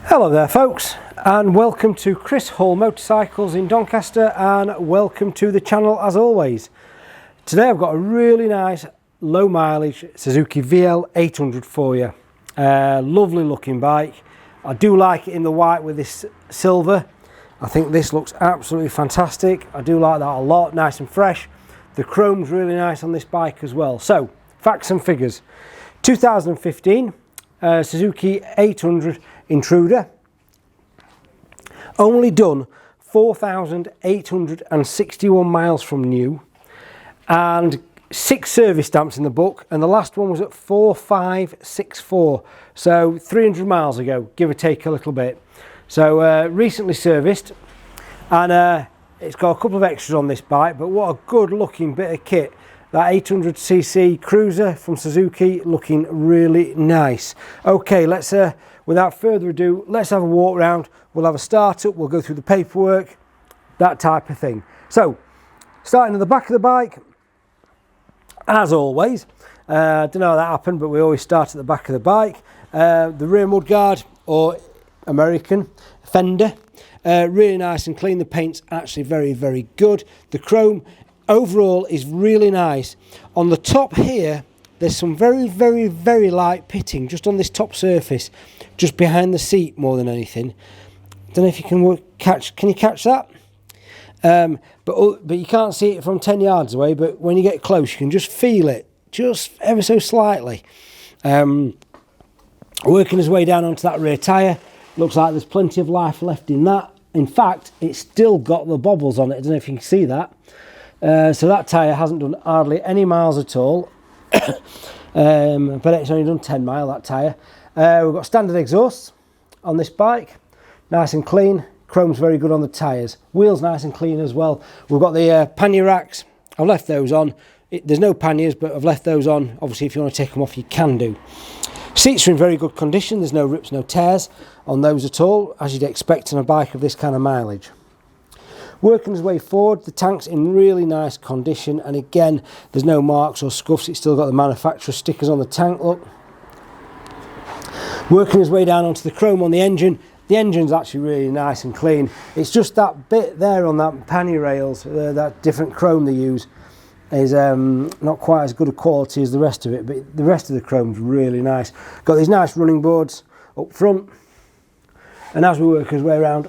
Hello there folks, and welcome to Chris Hall Motorcycles in Doncaster, and welcome to the channel as always. Today I've got a really nice low mileage Suzuki VL800 for you. Lovely looking bike. I do like it in the white with this silver. I think this looks absolutely fantastic. I do like that a lot, nice and fresh. The chrome's really nice on this bike as well. So, facts and figures. 2015 Suzuki 800 Intruder, only done 4,861 miles from new, and 6 service stamps in the book, and the last one was at 4564, so 300 miles ago, give or take a little bit. So recently serviced, and it's got a couple of extras on this bike, but what a good looking bit of kit. That 800cc cruiser from Suzuki looking really nice. Okay, let's without further ado, let's have a walk around. We'll have a start up, we'll go through the paperwork, that type of thing. So, starting at the back of the bike, as always, I don't know how that happened, but we always start at the back of the bike. The rear mudguard, or American fender, really nice and clean. The paint's actually very, very good. The chrome overall is really nice. On the top here, there's some very, very, very light pitting just on this top surface, just behind the seat more than anything. Don't know if you can catch. Can you catch that? But you can't see it from 10 yards away. But when you get close, you can just feel it, just ever so slightly. Working his way down onto that rear tyre. Looks like there's plenty of life left in that. In fact, it's still got the bobbles on it. I don't know if you can see that. So that tyre hasn't done hardly any miles at all. But it's only done 10 mile, that tyre. We've got standard exhausts on this bike, nice and clean. Chrome's very good on the tyres. Wheels nice and clean as well. We've got the pannier racks. I've left those on. There's no panniers, but I've left those on. Obviously, if you want to take them off, you can do. Seats are in very good condition. There's no rips, no tears on those at all, as you'd expect on a bike of this kind of mileage. Working his way forward, the tank's in really nice condition, and again, there's no marks or scuffs. It's still got the manufacturer stickers on the tank, look. Working his way down onto the chrome on the engine. The engine's actually really nice and clean. It's just that bit there on that pannier rails, that different chrome they use, is not quite as good a quality as the rest of it, but the rest of the chrome's really nice. Got these nice running boards up front, and as we work his way around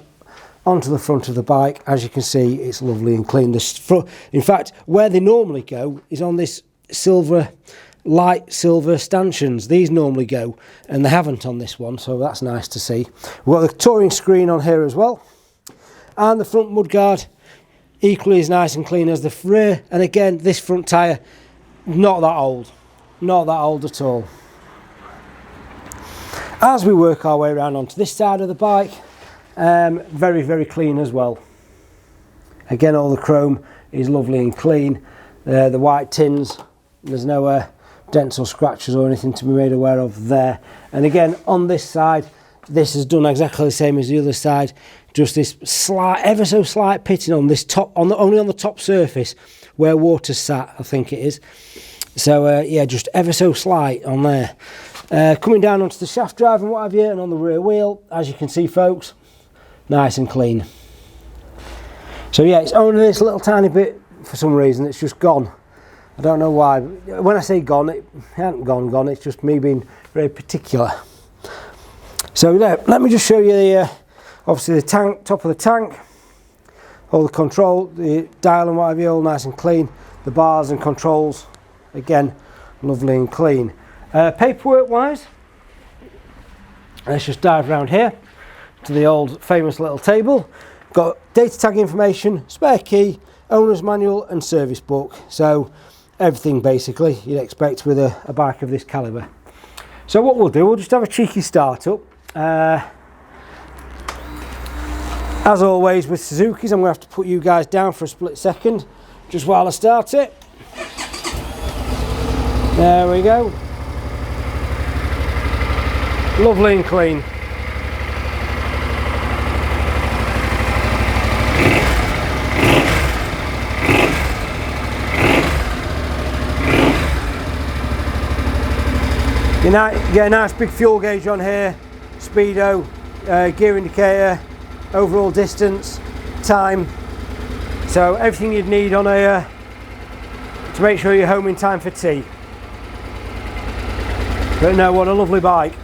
onto the front of the bike, as you can see, it's lovely and clean. In fact, where they normally go is on this light silver stanchions. These normally go, and they haven't on this one, so that's nice to see. We've got the touring screen on here as well, and the front mudguard equally as nice and clean as the rear. And again, this front tyre, not that old at all. As we work our way around onto this side of the bike, very, very clean as well. Again, all the chrome is lovely and clean. The white tins, there's no dents or scratches or anything to be made aware of there. And again, on this side, this is done exactly the same as the other side. Just this slight, ever so slight pitting on this top, only on the top surface where water sat, I think it is. So yeah, just ever so slight on there. Coming down onto the shaft drive and what have you, and on the rear wheel, as you can see, folks, nice and clean. So yeah, it's only this little tiny bit, for some reason, it's just gone. I don't know why. When I say gone, it hasn't gone, it's just me being very particular. So yeah, let me just show you the, obviously the tank, top of the tank, all the control, the dial and what have you, all nice and clean. The bars and controls, again, lovely and clean. Paperwork wise, let's just dive around here to the old famous little table. Got data tag information, spare key, owner's manual and service book. So everything basically you'd expect with a bike of this calibre. So what we'll do, we'll just have a cheeky start up. As always with Suzuki's, I'm going to have to put you guys down for a split second just while I start it. There we go. Lovely and clean. You get a nice big fuel gauge on here, speedo, gear indicator, overall distance, time, so everything you'd need on a to make sure you're home in time for tea. But no, what a lovely bike.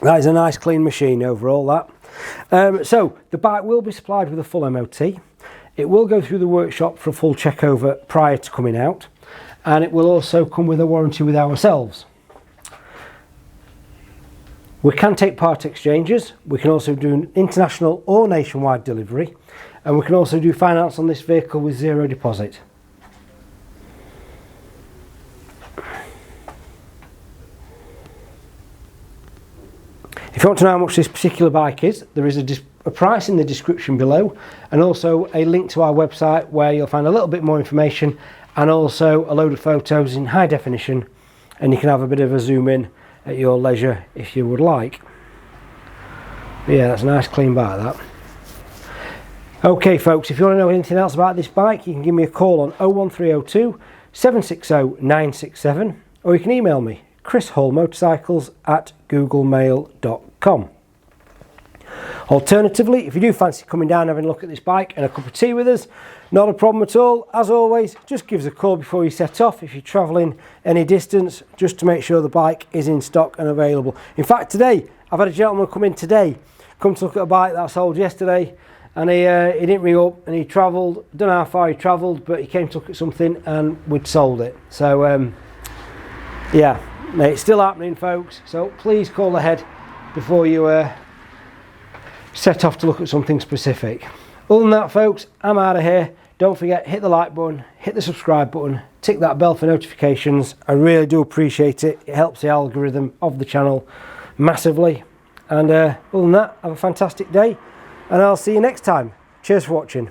That is a nice clean machine overall, that. So the bike will be supplied with a full MOT. It will go through the workshop for a full check over prior to coming out, and it will also come with a warranty with ourselves. We can take part exchanges, we can also do an international or nationwide delivery, and we can also do finance on this vehicle with zero deposit. If you want to know how much this particular bike is, there is a price in the description below, and also a link to our website where you'll find a little bit more information and also a load of photos in high definition, and you can have a bit of a zoom in at your leisure if you would like. But yeah, that's a nice clean bike, that. Okay folks, if you want to know anything else about this bike, you can give me a call on 01302 760 967, or you can email me, chrishallmotorcycles@googlemail.com. Alternatively, if you do fancy coming down and having a look at this bike and a cup of tea with us, not a problem at all. As always, just give us a call before you set off if you're travelling any distance, just to make sure the bike is in stock and available. In fact, today, I've had a gentleman come in today, come to look at a bike that I sold yesterday, and he didn't ring up, and he travelled, don't know how far he travelled, but he came to look at something and we'd sold it. So, yeah, it's still happening, folks, so please call ahead before you set off to look at something specific. Other than that, folks, I'm out of here. Don't forget, hit the like button, hit the subscribe button, tick that bell for notifications. I really do appreciate it. It helps the algorithm of the channel massively. And other than that, have a fantastic day, and I'll see you next time. Cheers for watching.